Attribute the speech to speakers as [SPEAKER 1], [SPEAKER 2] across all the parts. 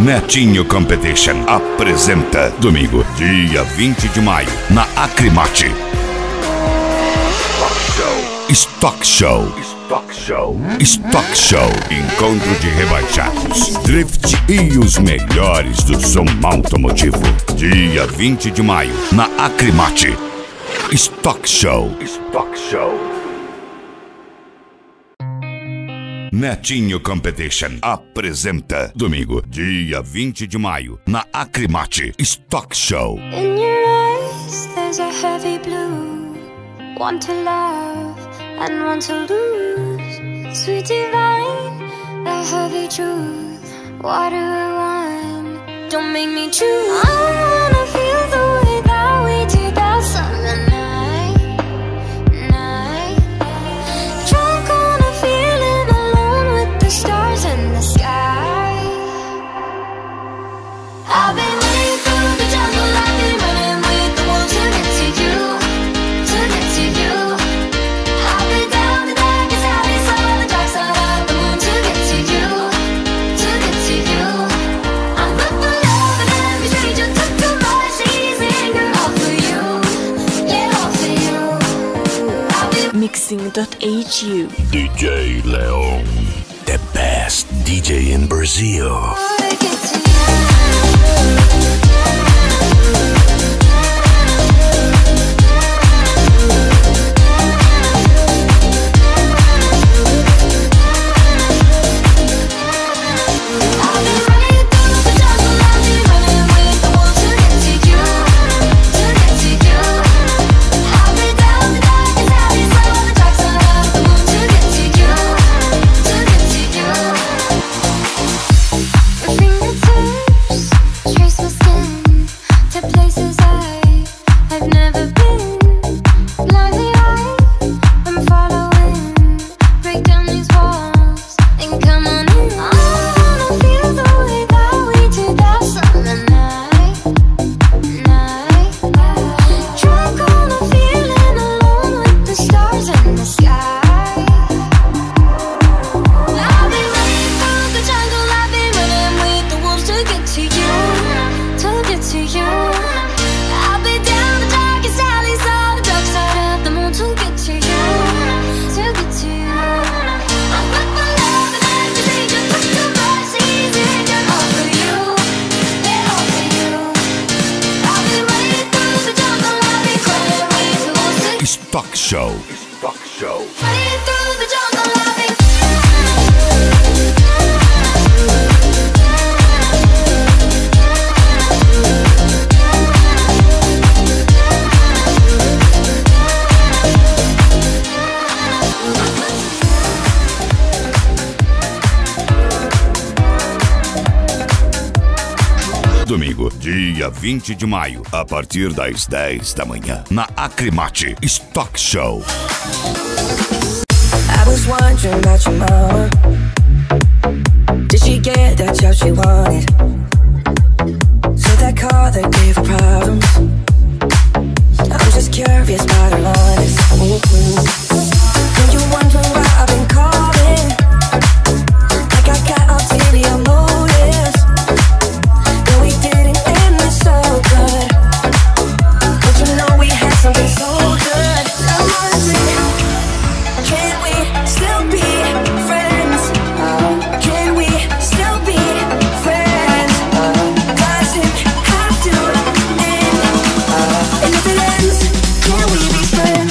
[SPEAKER 1] Netinho Competition apresenta domingo, dia 20 de maio, na Acrimate. Stock Show. Stock Show. Encontro de rebaixados, drift e os melhores do som automotivo. Dia 20 de maio, na Acrimate. Stock Show. Netinho Competition apresenta domingo, dia 20 de maio, na Acrimate. Stock Show.
[SPEAKER 2] In your eyes there's a heavy blue, one to love and one to lose. Sweet divine, the heavy truth, water or wine, don't make me choose. I wanna feel the way that we did that summer night. Drunk on a feeling, alone with the stars in the sky. I've been running through the jungle, I've been running with the wolves to get to you, to get to you. I've been down the darkest alleys, on the dark side of the moon to get to you, to get to you. I'm up for love and every stranger took too much easy anger, all for you, yeah, all for you.
[SPEAKER 3] Mixing.hu
[SPEAKER 4] DJ Leon, the best DJ in Brazil.
[SPEAKER 2] I get to you.
[SPEAKER 1] Stock Show. Domingo, dia 20 de maio, a partir das 10 da manhã, na Acrimate. Stock Show.
[SPEAKER 5] I was wondering about your mama. Did she get that job she wanted? So that car that gave her problems. I'm just curious about her honest. And you wondering why I've been calling, like I got ulterior motives. No, we didn't end this so good, but you know we had something so good. I'm wondering, can we still be friends? Can we still be friends? Doesn't have to end. And if it ends, can we be friends?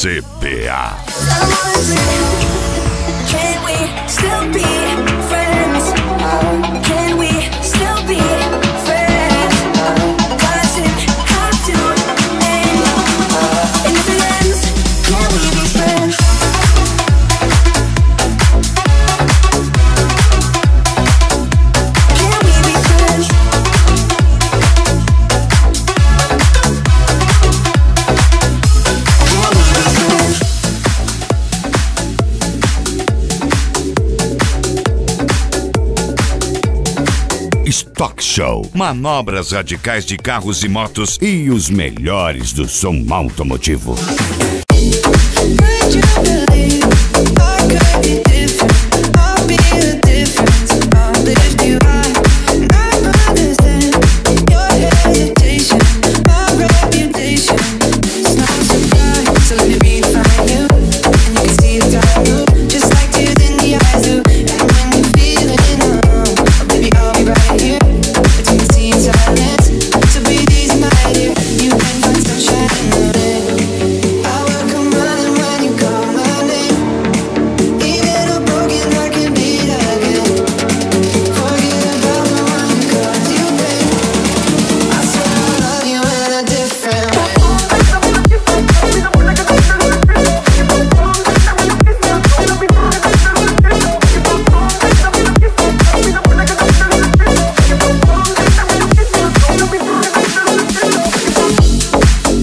[SPEAKER 1] CBA.
[SPEAKER 5] Can we still be friends? Can we still be friends? Does it have to end? And if it ends, can we be friends? Can we be friends? Can we be friends?
[SPEAKER 1] Stock Show. Manobras radicais de carros e motos e os melhores do som automotivo.
[SPEAKER 5] Could you believe I could be different? I'll be the difference. I'll lift you high. And I understand your hesitation, my reputation. It's not a surprise, so let me redefine you. And you can see the time move, just like tears in the eyes do. And when you're feeling alone, oh baby, I'll be right here between the sea and silence. So breathe easy, my dear. You can find sunshine in the rain. I will come running when you call my name. Even a broken heart can beat again. Forget about the one who caused you pain. I swear I love you in a different way.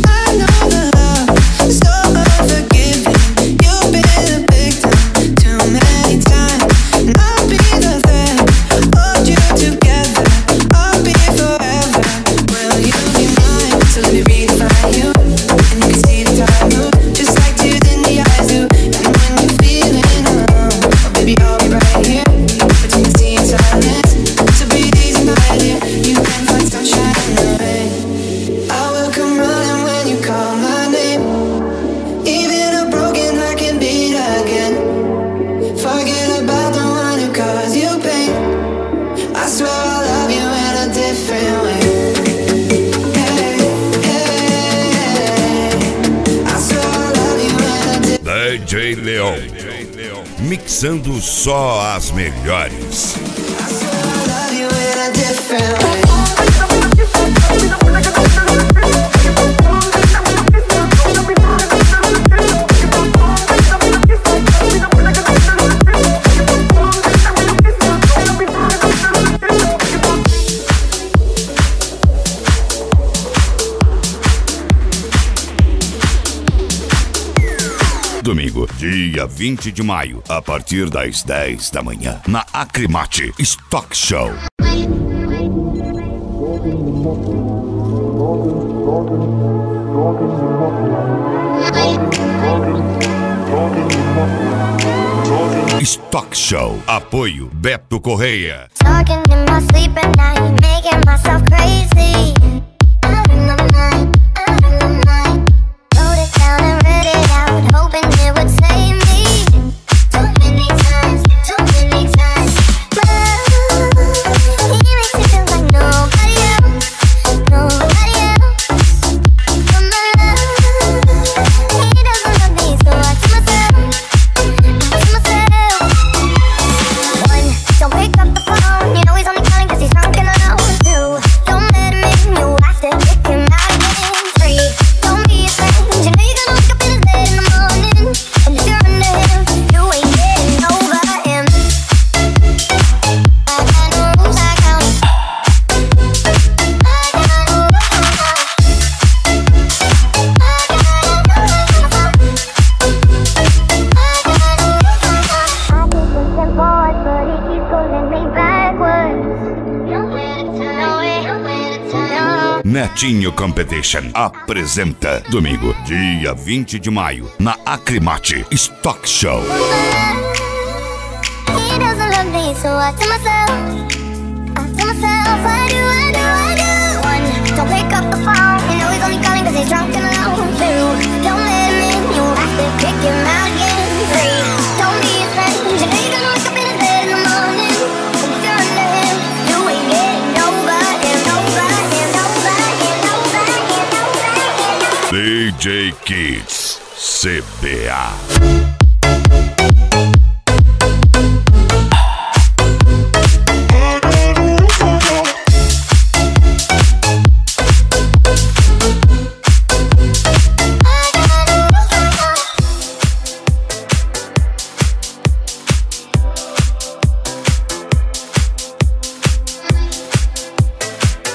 [SPEAKER 5] I know the love is so unforgiving. You've been a victim too many times, and I'll be the thread, hold you together. I'll be forever. Will you be mine? So let me redefine you, and you can see the time move, just like tears in the eyes do. And when you're feeling alone, oh baby, I'll be right here between the sea and silence. So breathe easy, my dear. You can find sunshine in the rain. I will come running when you call my name. Even a broken heart can beat again. Forget about the one who caused you pain. I swear I love you in a different way. Hey, hey, I swear I love you in a different
[SPEAKER 1] DJ Leon. Mixando só as melhores.
[SPEAKER 5] I swear I love you in a different way.
[SPEAKER 1] Domingo, dia 20 de maio, a partir das 10 da manhã, na Acrimate Stock Show. Stock Show. Apoio Beto Correia.
[SPEAKER 2] Talking in my sleep at night, making myself crazy. Out in my mind, out in my mind. Wrote it down and read it out, hoping it would save me. Too many times, too many times. But he makes me feel like nobody else, nobody else. But my love, he doesn't love me, so I tell myself, one, don't pick up the phone, you know he's only calling 'cause he's drunk and alone. Two, don't let him in, you have to kick him out again. Three, don't be afraid, you know you're gonna wake up in his bed in the morning. And if you're under him, you ain't getting over him. I got no rules, I count. I got no rules, I count. But he keeps pulling me backwards. Nowhere to turn, nowhere to turn.
[SPEAKER 1] Netinho Competition apresenta domingo, dia 20 de maio, na Acrimate Stock Show.
[SPEAKER 2] He doesn't love me, so I tell myself, I do. One, don't pick up the phone, you know he's only calling 'cause he's drunk and alone. Two, don't let him in, you have to kick him out again. Three, don't be his friend, you know you're gonna wake up in his bed in the morning. And if you're under him, you ain't getting over him, over him, over him, over him, over him, over him.
[SPEAKER 1] DJ Kids, CBA.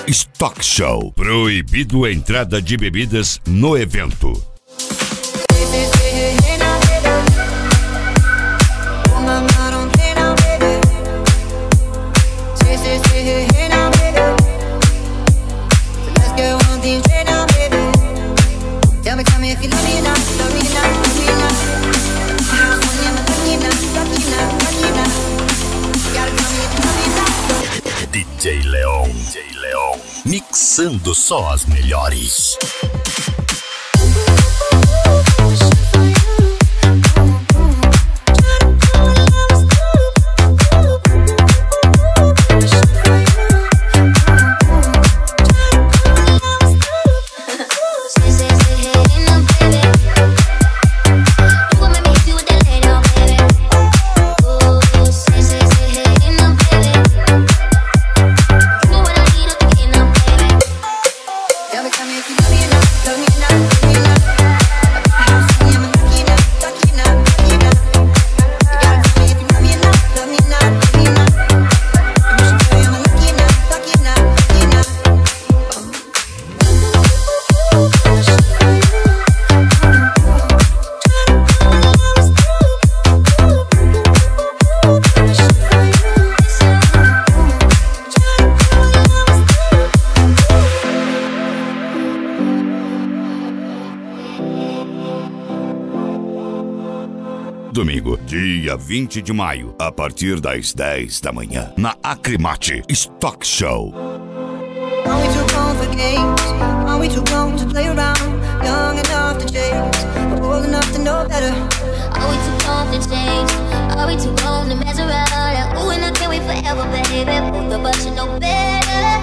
[SPEAKER 1] Stock Show. Proibido a entrada de bebidas no evento.
[SPEAKER 4] DJ Leon, mixando só as melhores.
[SPEAKER 1] Domingo, dia 20 de maio, a partir das 10 da manhã, na Acrimate Stock Show.
[SPEAKER 3] Are we too grown for games? Are we too grown to play around? Young enough to change, but old enough to know better.
[SPEAKER 2] Are we too grown to change? Are we too grown to mess around? Ooh, and I can't wait forever, baby. Both of us should know better.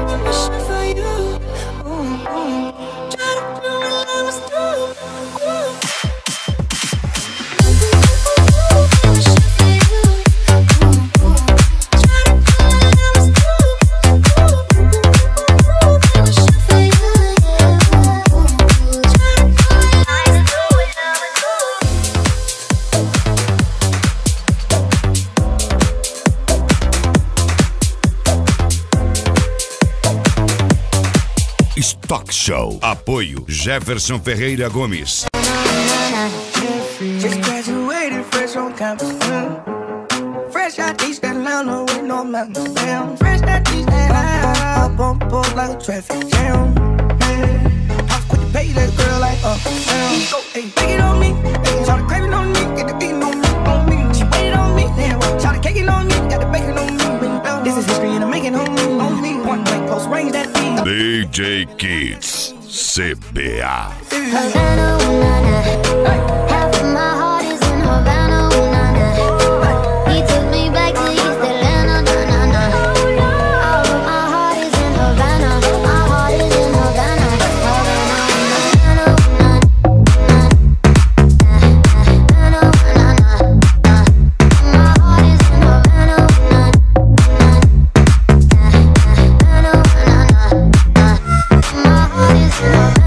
[SPEAKER 3] I'm wishing for you. Try to do what I was doing.
[SPEAKER 1] Stock Show. Apoio Jefferson Ferreira Gomes.
[SPEAKER 6] Just graduated fresh on campus. Fresh out East Atlanta with no mountains down. Fresh out East Atlanta, up on board like a traffic jam. I was quick to pay that girl like hey, take it on me. Hey, try to crave it on me, get the beating on me. She waited on me, damn. Try to cake it on me, got the bacon on me. This is history and I'm making on me. One night close range that beat.
[SPEAKER 1] DJ Kids, CBA.
[SPEAKER 2] Havana, ooh, na, na. Half of my heart is in Havana, ooh, na, na. He took me back to East Atlanta, na, na, na. All of my heart is in Havana. My heart is in Havana. Havana, ooh, na, na. Havana, ooh, na, na. My heart is in Havana, ooh, na, na. Havana, ooh, na, na. My heart is in Havana.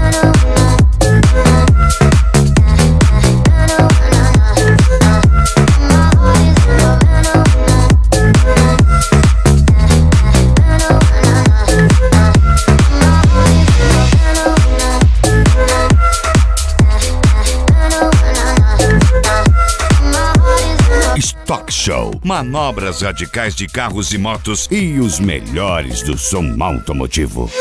[SPEAKER 1] Stock Show. Manobras radicais de carros e motos e os melhores do som automotivo.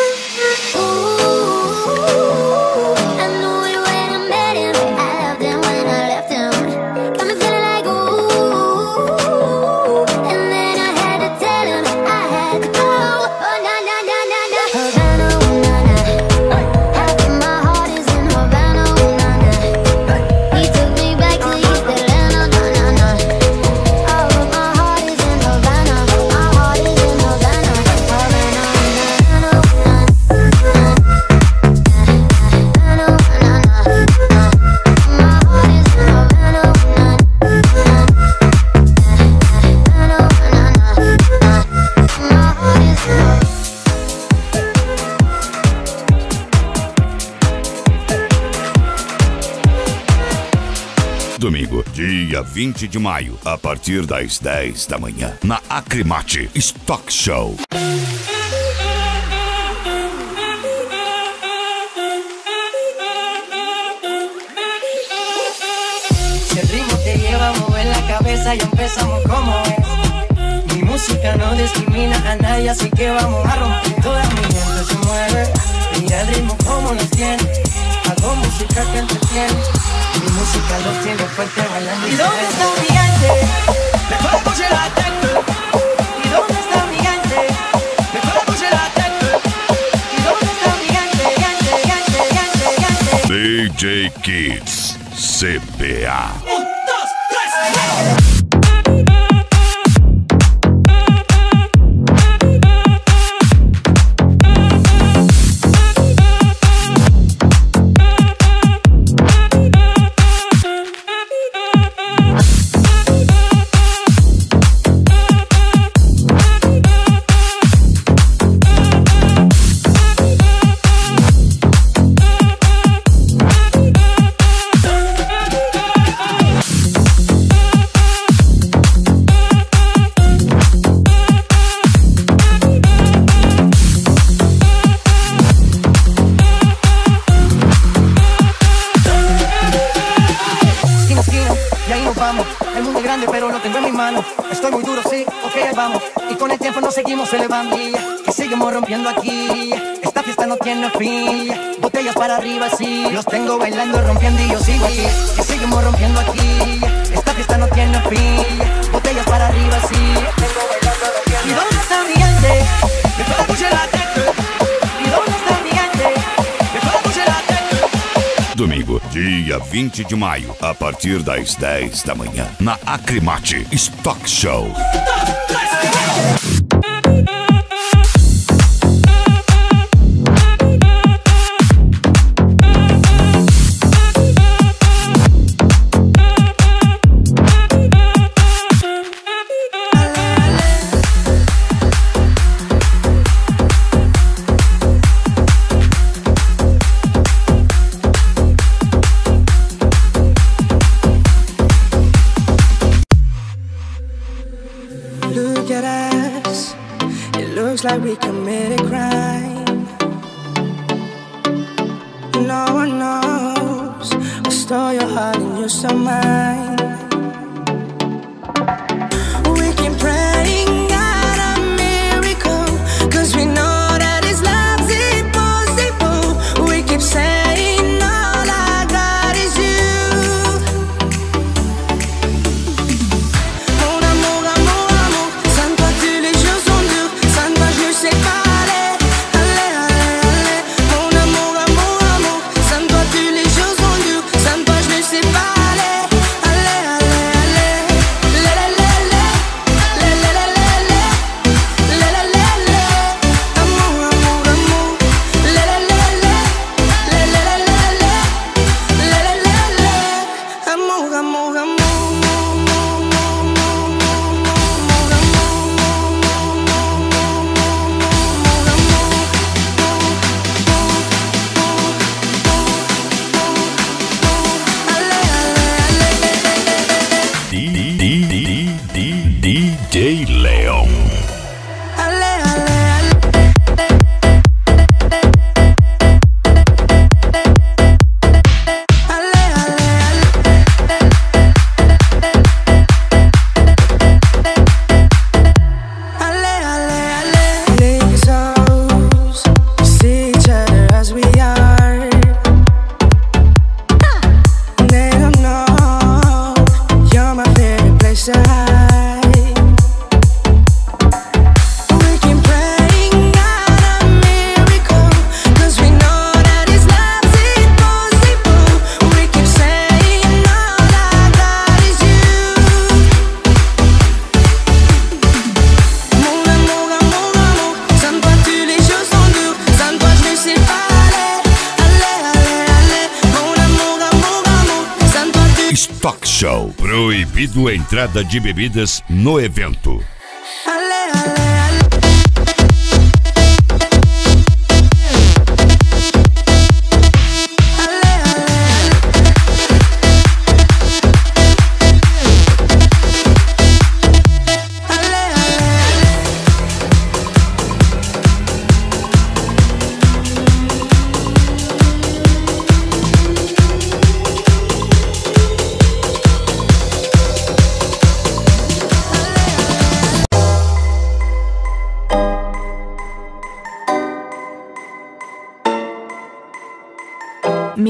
[SPEAKER 1] dia 20 de maio, a partir das 10 da manhã, na Acrimate Stock Show.
[SPEAKER 6] Si el ritmo te lleva a mover la cabeza y empezamos como es. Mi música no discrimina a nadie, así que vamos a romper. Toda mi gente se mueve, mira el ritmo como nos tiene. Hago música que entretiene, mi música los tiene fuerte bailando. ¿Y dónde está mi gente? Me puedo bouger la tête. ¿Y dónde está mi gente? Me puedo bouger la tête. ¿Y dónde está mi gente?
[SPEAKER 1] DJ Kids CBA.
[SPEAKER 6] El mundo es grande pero lo tengo en mis manos. Estoy muy duro, sí, ok, ahí vamos. Y con el tiempo nos seguimos elevando, que seguimos rompiendo aquí. Esta fiesta no tiene fin. Botellas para arriba, sí. Los tengo bailando, rompiendo y yo sigo aquí. Que seguimos rompiendo aquí. Esta fiesta no tiene fin. Botellas para arriba, sí. Tengo bailando, rompiendo. ¿Y dónde está mi gente? Me puedo bouger la tête. ¿Y dónde está mi gente? Me puedo bouger la tête.
[SPEAKER 1] Domingo, dia 20 de maio, a partir das 10 da manhã, na Acrimate Stock Show.
[SPEAKER 6] Look at us, it looks like we committed crime. No one knows, I stole your heart and you stole mine. We keep praying God a miracle, 'cause we know that His love's impossible. We keep saying all I got is you. Mon amour, amour, amour, sans toi tous les jours sont durs, sans toi je ne sais pas aller, aller, aller, aller. Mon amour, amour, amour, sans toi tous les jours sont durs, sans toi je ne sais pas aller, aller, aller, aller. Le, le, le, le, le, le, le, le, le, le, le, le. Amour, amour, amour, le, le, le, le, le, le, le, le, le, le, le, le. Amour, amour, amour.
[SPEAKER 4] DJ Leon.
[SPEAKER 1] Stock Show. Proibido a entrada de bebidas no evento.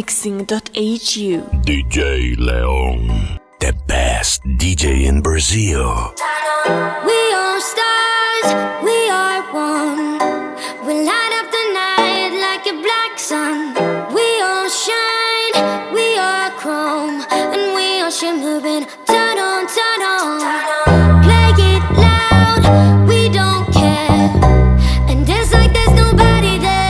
[SPEAKER 7] Mixing.hu.
[SPEAKER 4] DJ Leon, the best DJ in Brazil.
[SPEAKER 2] We are stars, we are one. We light up the night like a black sun. We all shine, we are chrome, and we are shimmering. Turn on, turn on. Play it loud, we don't care. And dance like there's nobody there.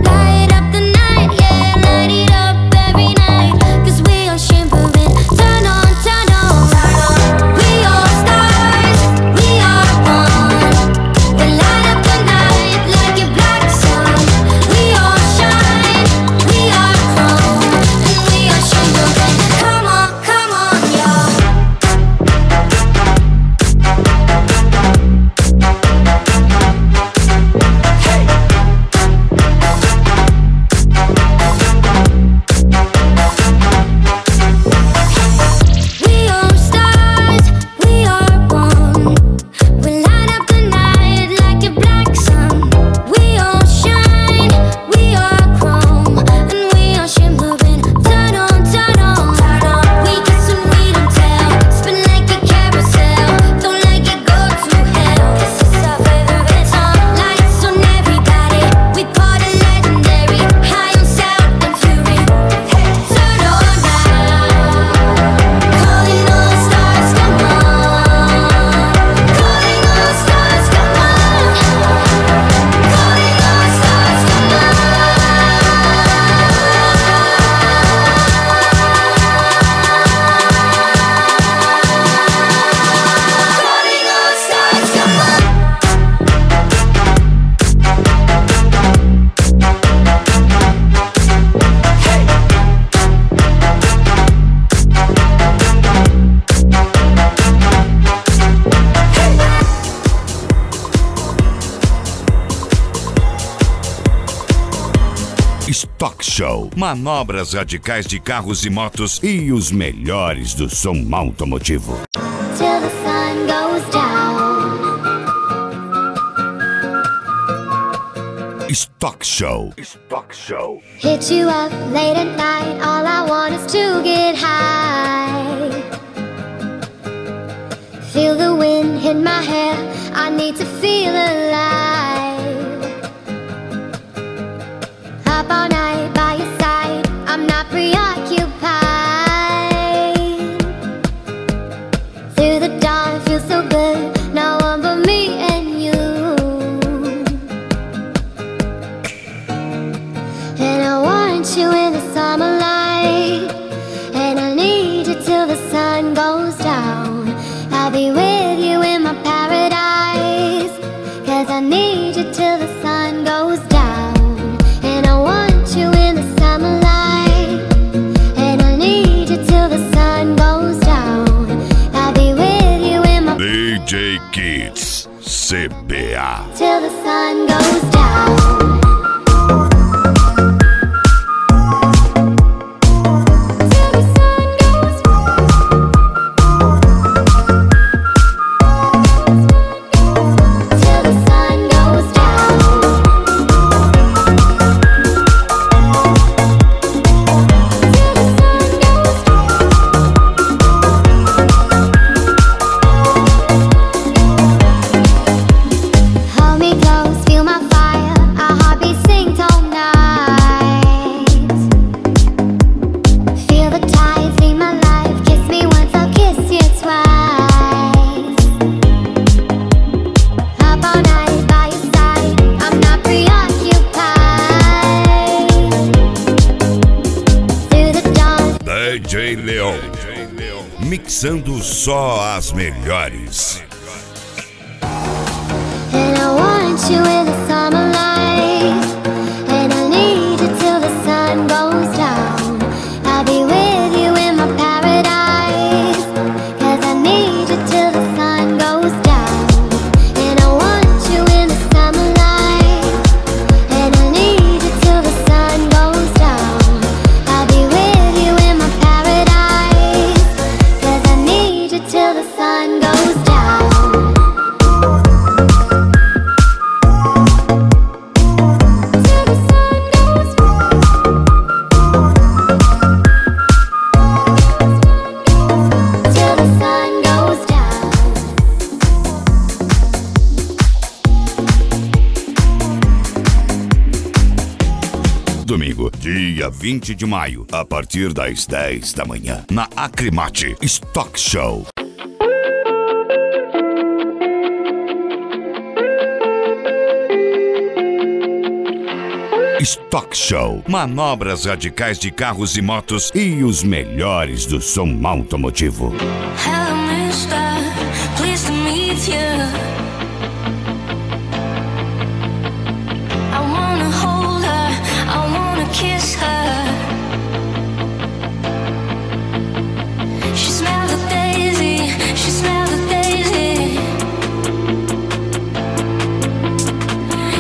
[SPEAKER 2] Light up the night, yeah, light it up every night. 'Cause we are shimmering. Turn on, turn on. We are stars, we are one. We light up the night like a black sun. We all shine, we are chrome, and we are shimmering. Come on, y'all. We are stars, we are one. We light up the night like a black sun. We all shine, we are chrome, and we are shimmering. Turn on, turn on. We kiss and we don't tell. Spin like a carousel. Don't let it go to hell. This is our favorite song. Lights on everybody. We party legendary. High on sound and fury. Turn on now. Calling all stars, come on. Calling all stars, come on. Calling all stars, come on. Calling all stars, come on.
[SPEAKER 1] Stock Show. Manobras radicais de carros e motos e os melhores do som automotivo.
[SPEAKER 2] Till the sun goes down.
[SPEAKER 1] Stock Show. Stock Show.
[SPEAKER 2] Hit you up late at night. All I want is to get high. Feel the wind in my hair. I need to feel alive. Up all night by your side. I'm not preoccupied. Through the dawn, feels so good. No one but me and you. And I want you in the summer light. And I need you till the sun goes down. I'll be with you in my paradise. 'Cause I need you till the sun goes down. And I want you in the summer light. And I need you till the sun goes down. I'll be with you in my
[SPEAKER 1] DJ Kids. CBA.
[SPEAKER 2] till the sun goes down. Till the sun goes down. Till the sun goes down. Till the sun goes Hold me close, feel my fire. Our heartbeat sync all night. Feel the tides in my life. Kiss me once, I'll kiss you twice. Up all night by your side. I'm not preoccupied. Through the dawn.
[SPEAKER 1] DJ Leon. Mixando só as melhores.
[SPEAKER 2] And I want you in the summer light. And I need you till the sun goes down. I'll be with you in my paradise. 'Cause I need you till the sun goes down. And I want you in the summer light. And I need you till the sun goes down. I'll be with you in my paradise. 'Cause I need you till the sun goes down.
[SPEAKER 1] Domingo, dia 20 de maio, a partir das 10 da manhã, na Acrimate Stock Show. Stock Show. Manobras radicais de carros e motos e os melhores do som automotivo.
[SPEAKER 2] Hello, mister. Pleased to meet you. I wanna hold her. I wanna kiss her. She smells the daisy. She smells the daisy.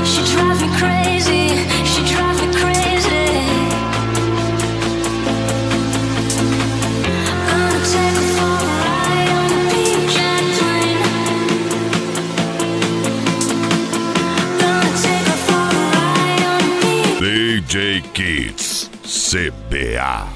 [SPEAKER 2] She drives me crazy. She drives me crazy. Gonna take her for a ride on a big jet plane. Gonna take her for a ride on a big
[SPEAKER 1] DJ Kids, CBA.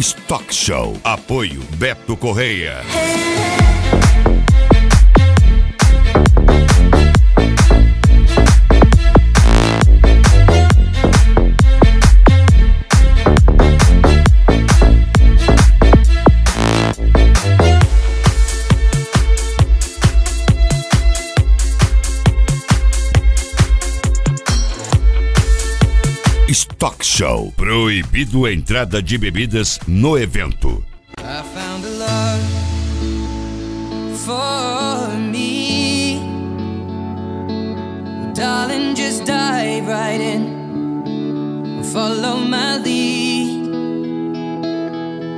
[SPEAKER 1] Stock Show. Apoio Beto Correia. Stock Show. Proibido a entrada de bebidas no evento.
[SPEAKER 6] I found a love for me. Darling, just dive right in. Follow my lead.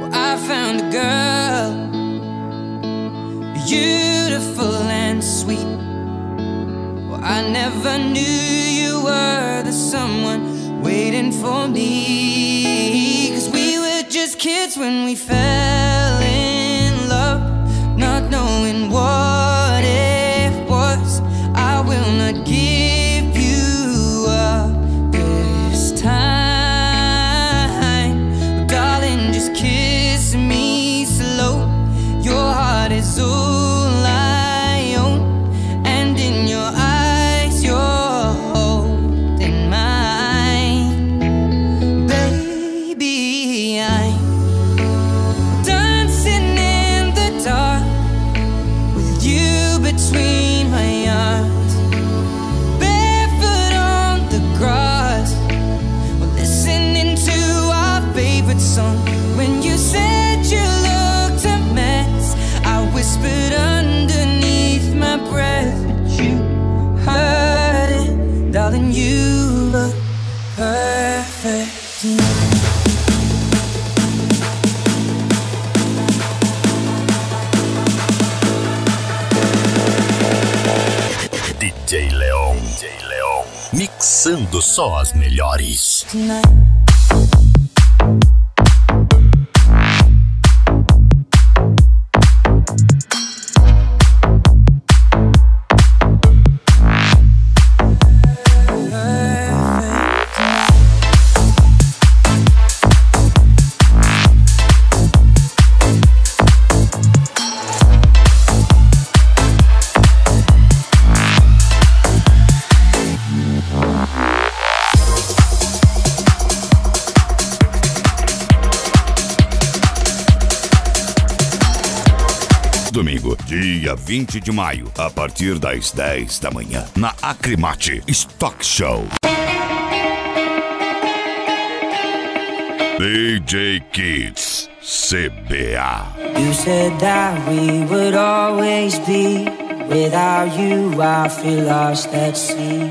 [SPEAKER 6] Well, I found a girl, beautiful and sweet. Well, I never knew you were the someone waiting for me. 'Cause we were just kids when we fell in love, not knowing what it was. I will not give you up this time. Darling, just kiss me slow. Your heart is all I own, and in your eyes you're holding mine. Baby, I'm dancing in the dark with you between my arms, barefoot on the grass. We're listening to our favorite song. When you said you looked a mess, I whispered underneath my breath, but you heard it. Darling, you look perfect tonight.
[SPEAKER 4] DJ Leon, mixando só as melhores.
[SPEAKER 6] Tonight.
[SPEAKER 1] Domingo, dia 20 de maio, a partir das 10 da manhã, na Acrimate Stock Show. DJ Kids, CBA.
[SPEAKER 5] You said that we would always be. Without you, I feel lost at sea.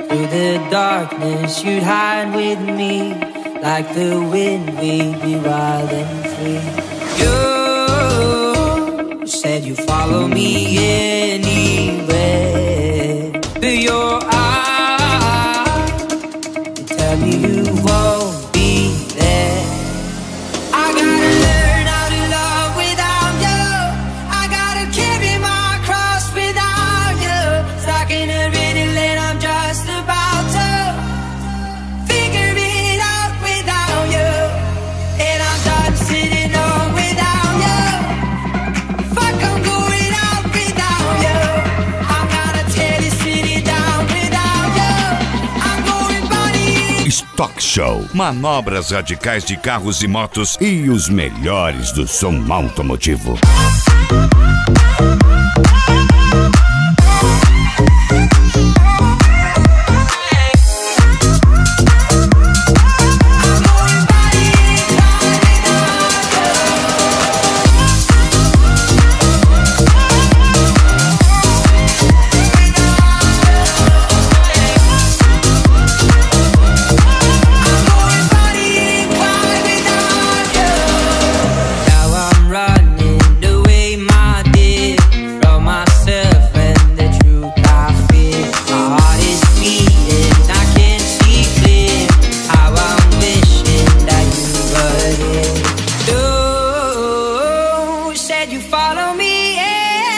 [SPEAKER 5] Through the darkness, you'd hide with me. Like the wind, we'd be wild and free. You said you'd follow me anywhere. But your eyes, you tell me you won't be there. I gotta learn how to love without you. I gotta carry my cross without you. Stuck in a riddle and I'm just about to figure it out without you. And I'm done sitting on without you. Fuck, I'm going out without you. I'm gonna tear this city down without you. I'm going body.
[SPEAKER 1] Stock Show. Manobras radicais de carros e motos e os melhores do som automotivo.
[SPEAKER 5] Now I'm running away, my dear, from myself and the truth I fear. My heart is beating, I can't see clear. How I'm wishing that you were here. You said you follow me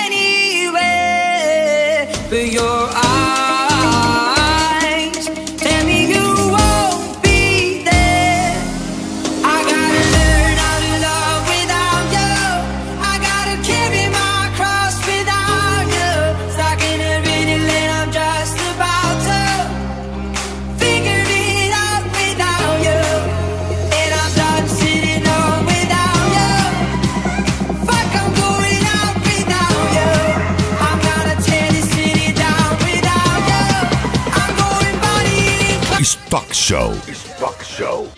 [SPEAKER 5] anywhere, but your eyes tell me you won't be there. I gotta learn how to love without you. I gotta carry my cross without you. Stuck in a riddle and I'm just about to figure it out without you. And I'm done sitting on without you. Fuck, I'm going out without you. I'm gonna tear this city down without you. I'm going body.
[SPEAKER 1] Stock Show. Stock Show.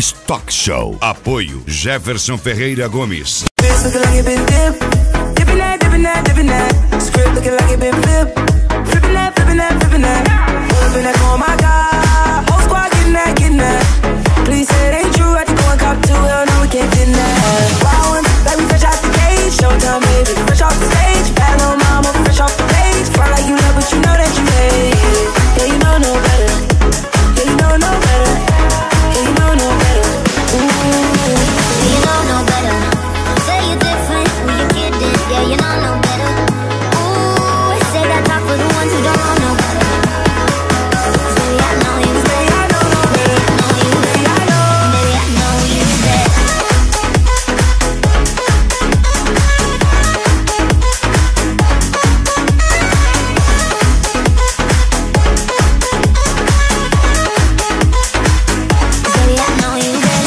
[SPEAKER 1] Stock Show. Apoio Jefferson Ferreira Gomes.
[SPEAKER 6] Wrist looking like it been dipped. Dipping that, dipping that, dipping that. Script looking like it been flipped. Flipping that, flipping that, flipping that. Pull up in that, oh my God. Whole squad getting that, getting that. Please say it ain't true. I just go and cop 2. Hell no, we can't get that. Wild ones, like we fresh out the cage. Showtime, baby, fresh off the stage. Bad little mama, fresh off the page. Front like you know, but you know that you made. Yeah, you know no better. Yeah, you know no better. Yeah, you know no better. Ooh.
[SPEAKER 2] You know no better. Say you're different when you get it. Yeah, you know no better. Ooh, say that talk for the ones who don't know no better. Say I know you better. I know no better. Baby, I know you better. Baby, I know you better. Baby, I know you better.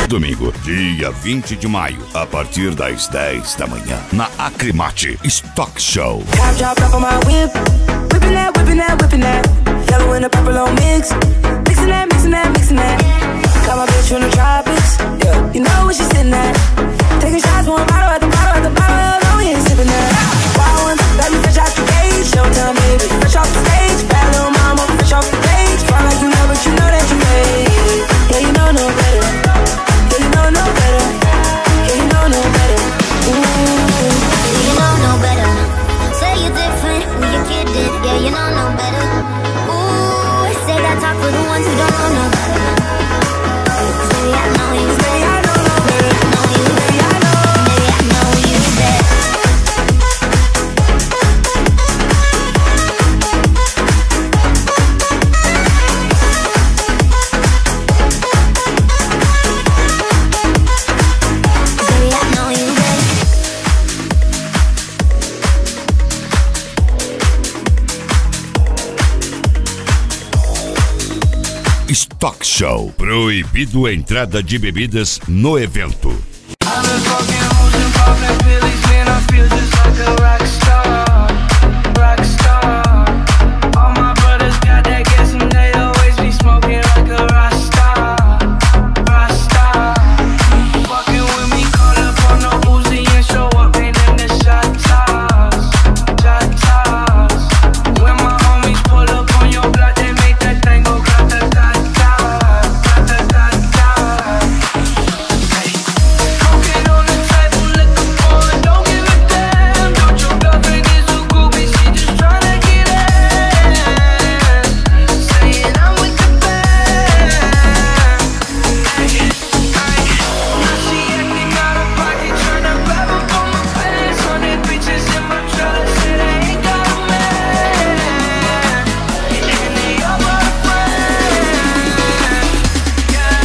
[SPEAKER 1] Domingo, dia 20 de maio, a partir das 10 da manhã, na Acrimate Stock Show.
[SPEAKER 6] Top dropped off on my whip. Whipping that, whipping that, whipping that. Yellow and the purple on mix. Mixing that, mixing that, mixing that. Got my bitch from the tropics. Yeah, you know where she's sitting at. Taking shots, one bottle at the bottle at the bottle. No, we ain't sipping that. Wild ones, let me fresh out the cage. Showtime, baby, fresh off the stage. Bad little mama, fresh off the page. Front like you know, but you know that you made. Yeah, you know no better. Yeah, you know no better. Yeah, you know no better. Ooh.
[SPEAKER 2] You know no better. Say you're different when you get it. Yeah, you know no better. Ooh, say that talk for the ones who don't know no better. Say I know you better. I know you better.
[SPEAKER 1] Stock Show. Proibido a entrada de bebidas no evento.
[SPEAKER 6] I've been fucking hoes and popping pillies, man, I feel just like a rock star, rock star. All my brothers got that gas and they always be smoking like a rock star, rock star. Fucking with me, call up on the Uzi and show up in the shot toss, shot toss. When my homies pull up on your block, they make that thing go grata-ta-ta, grata-ta-ta. Cocaine on the table, liquor pouring, don't give a damn. Don't your girlfriend is a groupie, she just tryna get in. Saying I'm with the band. Now she acting out of pocket, tryna grab up on my pants. 100 bitches in my trailer, say they ain't got a man, and they all my friends. Yeah,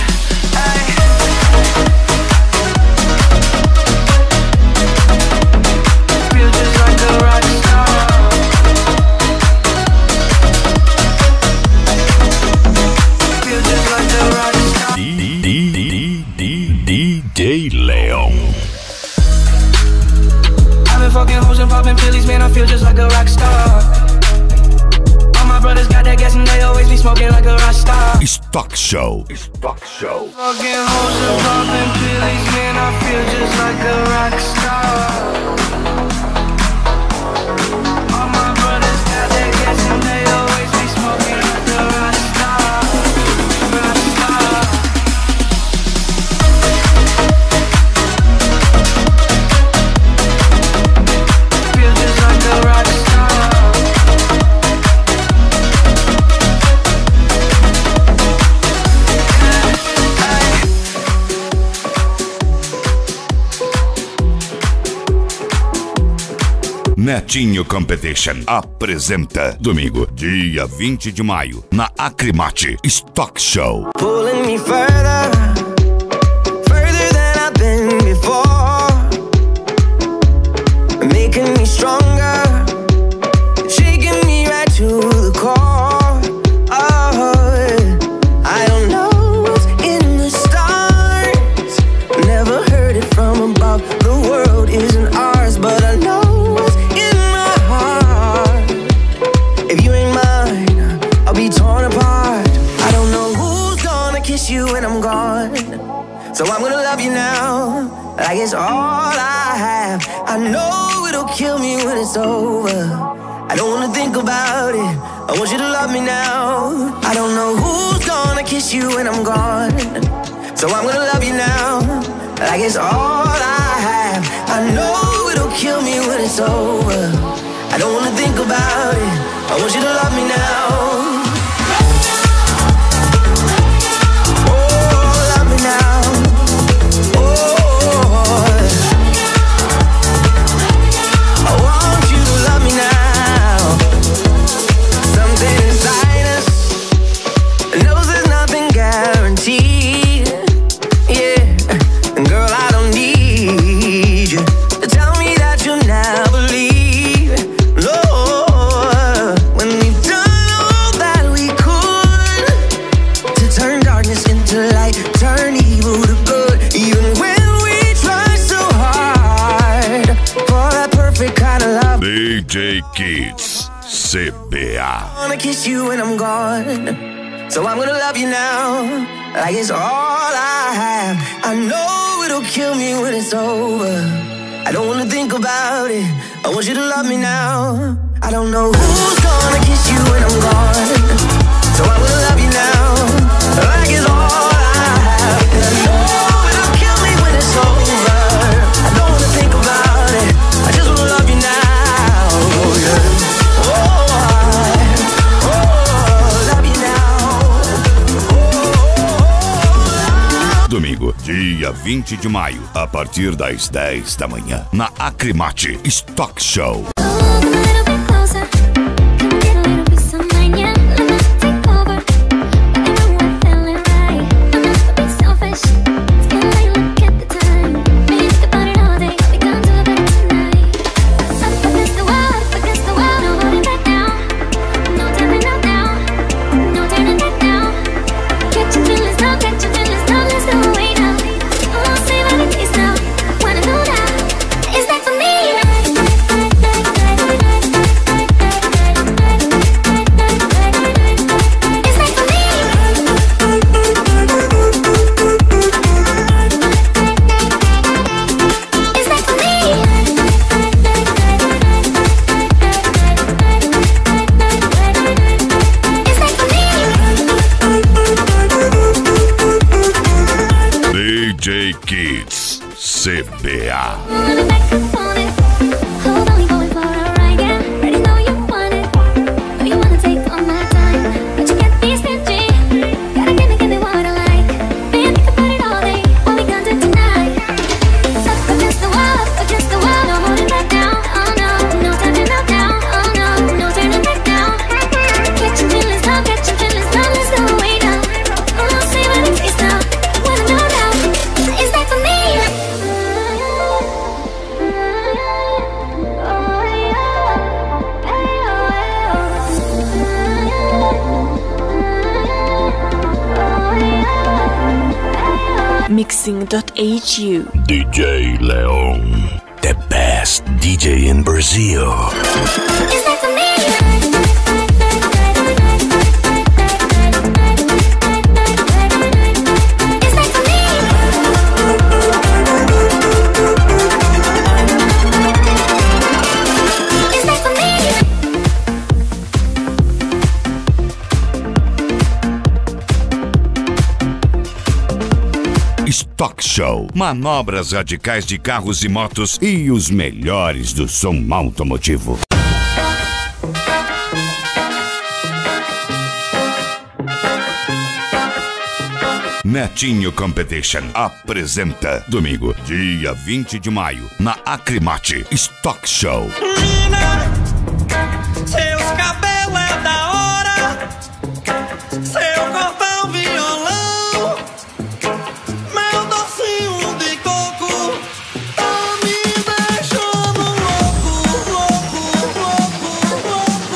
[SPEAKER 6] feel just like a rock star. Feel just like a rock star.
[SPEAKER 4] DJ Leon.
[SPEAKER 6] I've been fucking hoes and popping pillies, man, I feel just like a rock star. All my brothers got that gas and they always be smoking like a rock star.
[SPEAKER 1] Stock Show. Stock Show.
[SPEAKER 6] Fucking hoes and popping pillies, man, I feel just like a rock star. All my brothers got that gas and they always be smoking like a rock star, rock star. Feel just like a rock star.
[SPEAKER 1] Netinho Competition apresenta domingo, dia 20 de maio, na Acrimate Stock Show.
[SPEAKER 6] Pulling me further, further than I've been before, making me stronger, shaking me right to the core. Oh, I don't know what's in the stars, never heard it from above. The world isn't ours, but I know what's in my heart. If you ain't mine, I'll be torn apart. I don't know who's gonna kiss you when I'm gone, so I'm gonna love you now, like it's all I have. I know it'll kill me when it's over. I don't wanna think about it, I want you to love me now. I don't know who's gonna kiss you when I'm gone, so I'm gonna love you now, like it's all I have. I know it'll kill me when it's over. I don't wanna think about it, I want you to love me now. Oh, love me now. Oh, I want you to love me now. Something inside us knows there's nothing guaranteed. Yeah, and girl, I don't need you to tell me that you'll never leave. No, when we've done all that we could to turn darkness into light, turn evil to good. Even when we try so hard for that perfect kind of love,
[SPEAKER 1] DJ Kids CBA.
[SPEAKER 6] I wanna kiss you when I'm gone, so I'm gonna love you now, like it's all I have. I know it'll kill me when it's over. I don't wanna think about it, I want you to love me now. I don't know who's gonna kiss you when I'm gone, so I'm gonna love you now, like it's all I have. And I know it'll kill me when it's over. I don't wanna think about it, I just wanna love you now. Oh, yeah.
[SPEAKER 1] Domingo, dia 20 de maio, a partir das 10 da manhã, na Acrimate Stock Show.
[SPEAKER 2] Come a little bit closer. Can we get a little piece of mine? Yeah, let me take over. I know I'm feeling right. I'm not being selfish. It's getting late, look at the time. Maybe think about it all day. We gonna do it better tonight. Up against the wall, no holding back now. No turning back now, no turning back now. Catch
[SPEAKER 7] Mixing.hu.
[SPEAKER 4] DJ Leon, the best DJ in Brazil.
[SPEAKER 2] Is that for me?
[SPEAKER 1] Stock Show. Manobras radicais de carros e motos e os melhores do som automotivo. Netinho Competition apresenta domingo, dia 20 de maio, na Acrimate Stock Show.
[SPEAKER 6] Menina, seus cabelos é da hora, seu corpão violão, meu docinho de coco, tá me deixando louco, louco, louco, louco, louco,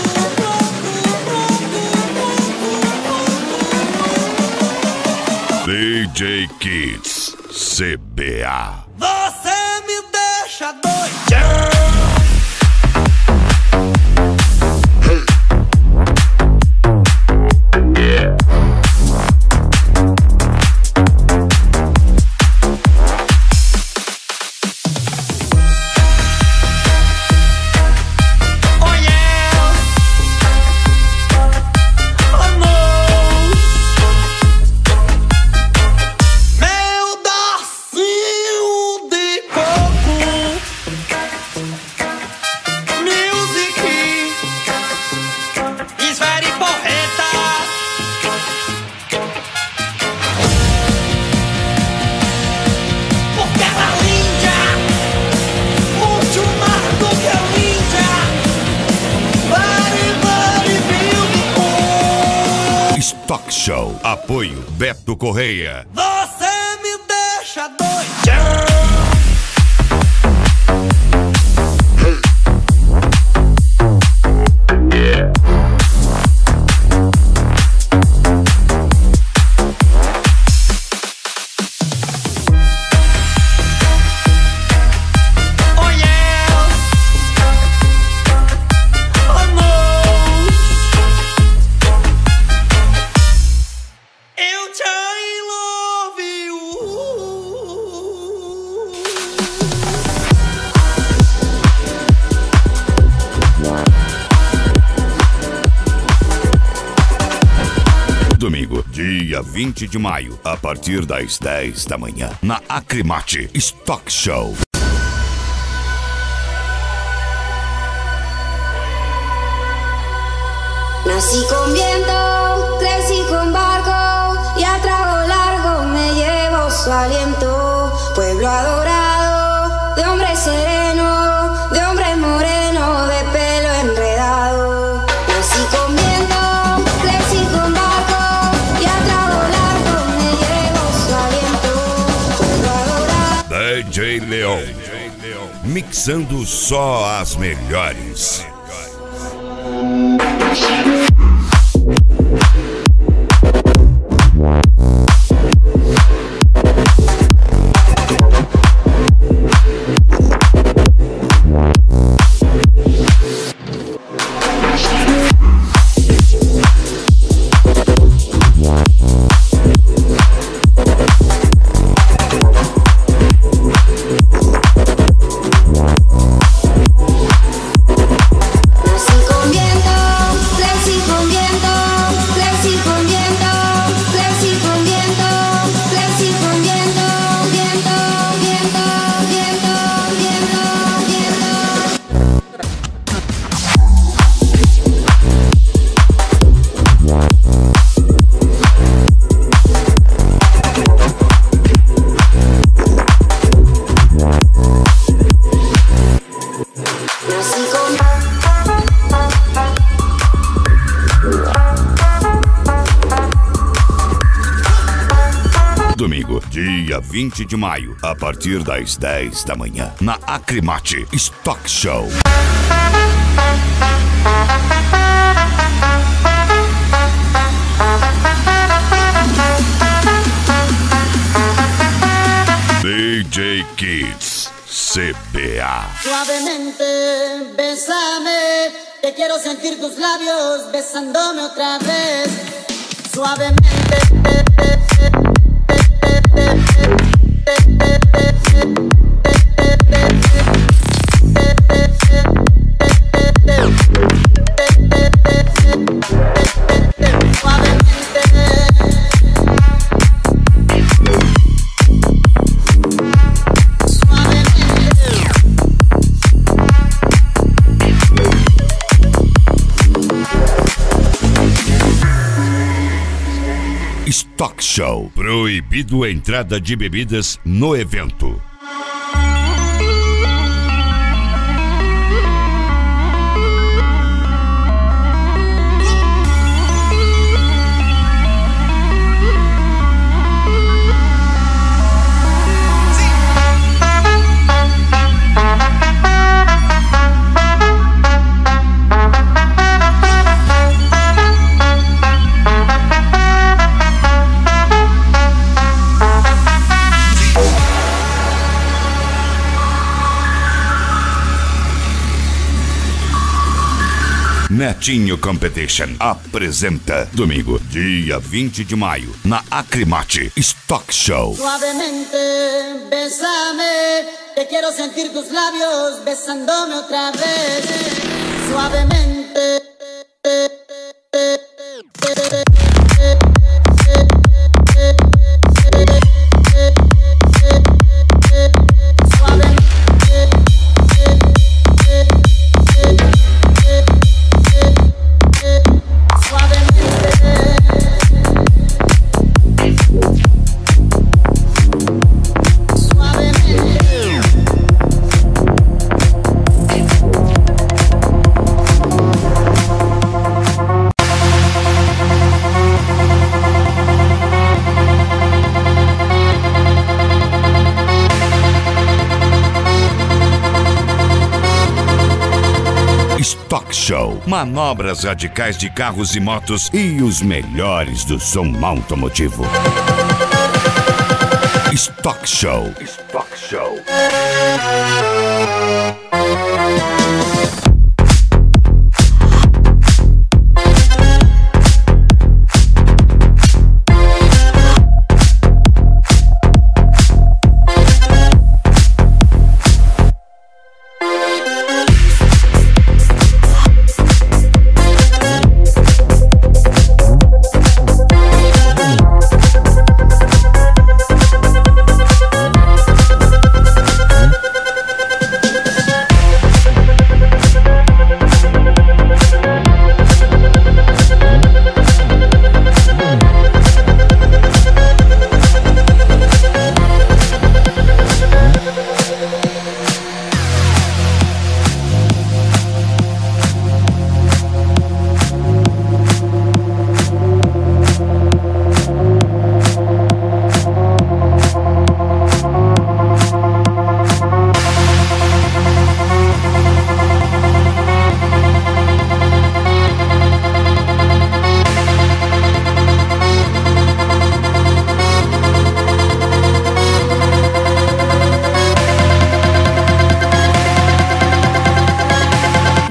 [SPEAKER 6] louco.
[SPEAKER 1] DJ Kids CBA.
[SPEAKER 6] Você me deixa doidão.
[SPEAKER 1] Stock Show. Apoio Beto Correia.
[SPEAKER 6] Você me deixa doidão.
[SPEAKER 1] Domingo, dia 20 de maio, a partir das 10 da manhã, na Acrimate Stock Show.
[SPEAKER 8] Nací con viento, crecí con barco y a trago largo me llevo su aliento. Pueblo adorado, de hombre sereno, de hombre moreno, de pelo enredado. Nací con viento, crecí con barco y a trago largo me llevo su aliento. Pueblo adorado.
[SPEAKER 1] DJ Leon, mixando só as melhores.
[SPEAKER 8] Nací con viento, crecí
[SPEAKER 1] 20 de maio, a partir das 10 da manhã, na Acrimate Stock Show. DJ Kids, CBA.
[SPEAKER 7] Suavemente, bésame, que quiero sentir tus labios besándome otra vez. Suavemente.
[SPEAKER 1] Stock Show. Proibido a entrada de bebidas no evento. Netinho Competition apresenta domingo, dia 20 de maio, na Acrimate Stock Show.
[SPEAKER 7] Suavemente, bésame, que quiero sentir tus labios besándome otra vez. Suavemente.
[SPEAKER 1] Stock Show. Manobras radicais de carros e motos e os melhores do som automotivo. Stock Show. Stock Show.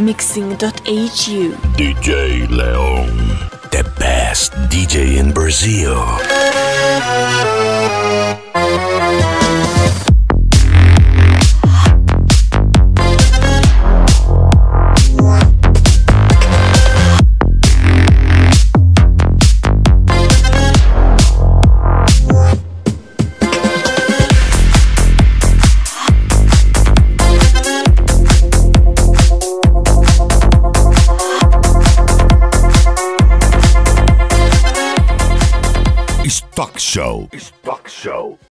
[SPEAKER 9] Mixing.hu.
[SPEAKER 4] DJ Leon, the best DJ in Brazil.
[SPEAKER 1] Stock Show. Stock Show.